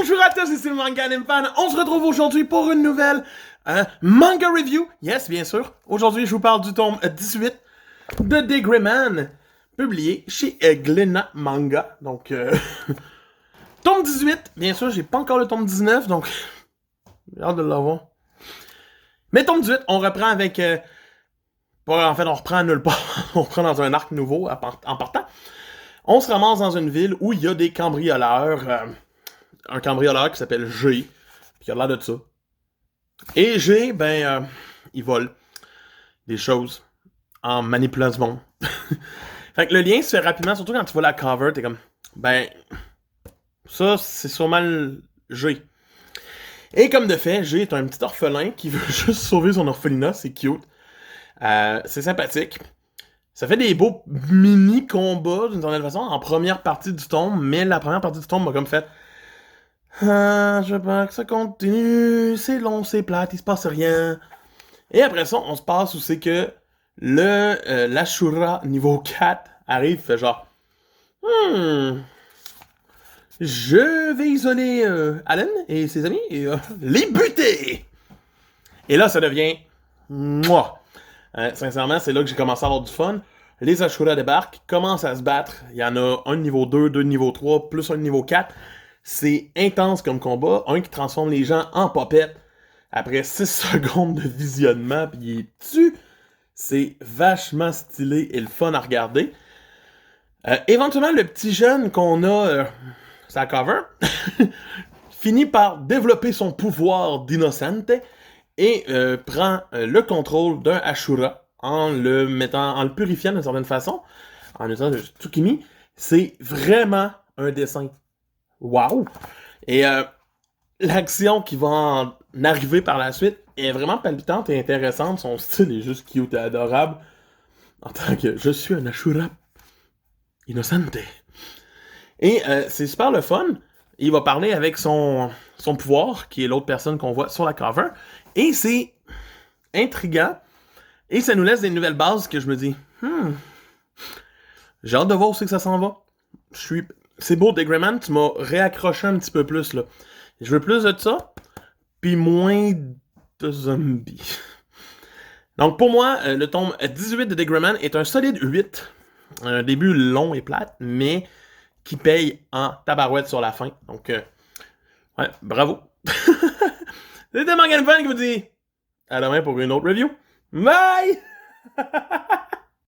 Bonjour à tous, ici le Manga Anime Fan. On se retrouve aujourd'hui pour une nouvelle manga review. Yes, bien sûr. Aujourd'hui, je vous parle du tome 18 de Degreman, publié chez Glénat Manga. Donc, tome 18. Bien sûr, j'ai pas encore le tome 19, donc j'ai hâte de l'avoir. Mais tome 18, on reprend avec... en fait, on reprend à nulle part. On reprend dans un arc nouveau en partant. On se ramasse dans une ville où il y a des cambrioleurs. Un cambrioleur qui s'appelle G. Puis il a l'air de ça. Et G, il vole des choses en manipulant du monde. Fait que le lien se fait rapidement, surtout quand tu vois la cover, t'es comme, ça, c'est sûrement le G. Et comme de fait, G est un petit orphelin qui veut juste sauver son orphelinat, c'est cute. C'est sympathique. Ça fait des beaux mini-combats, d'une certaine façon, en première partie du tome, mais la première partie du tome m'a comme fait... je veux pas que ça continue, c'est long, c'est plate, il se passe rien. Et après ça, on se passe où c'est que l'Ashura niveau 4 arrive, fait genre... je vais isoler Allen et ses amis et les buter! Et là, ça devient... Moi. Sincèrement, c'est là que j'ai commencé à avoir du fun. Les Ashura débarquent, commencent à se battre. Il y en a un de niveau 2, deux de niveau 3, plus un de niveau 4. C'est intense comme combat. Un qui transforme les gens en popettes. Après 6 secondes de visionnement, puis il est tue. C'est vachement stylé et le fun à regarder. Éventuellement, le petit jeune qu'on a, sa cover, finit par développer son pouvoir d'innocente et prend le contrôle d'un Ashura en le purifiant d'une certaine façon, en utilisant le Tsukimi. C'est vraiment un dessin. Wow! Et l'action qui va en arriver par la suite est vraiment palpitante et intéressante. Son style est juste cute et adorable. En tant que je suis un Ashura innocente. Et c'est super le fun. Il va parler avec son pouvoir, qui est l'autre personne qu'on voit sur la cover. Et c'est intriguant. Et ça nous laisse des nouvelles bases que je me dis, j'ai hâte de voir où c'est que ça s'en va. C'est beau, Degreman, tu m'as réaccroché un petit peu plus, là. Je veux plus de ça, puis moins de zombies. Donc pour moi, le tome 18 de Degreman est un solide 8. Un début long et plate, mais qui paye en tabarouette sur la fin. Donc, ouais, bravo. C'était Manga Anime Fan qui vous dit à demain pour une autre review. Bye!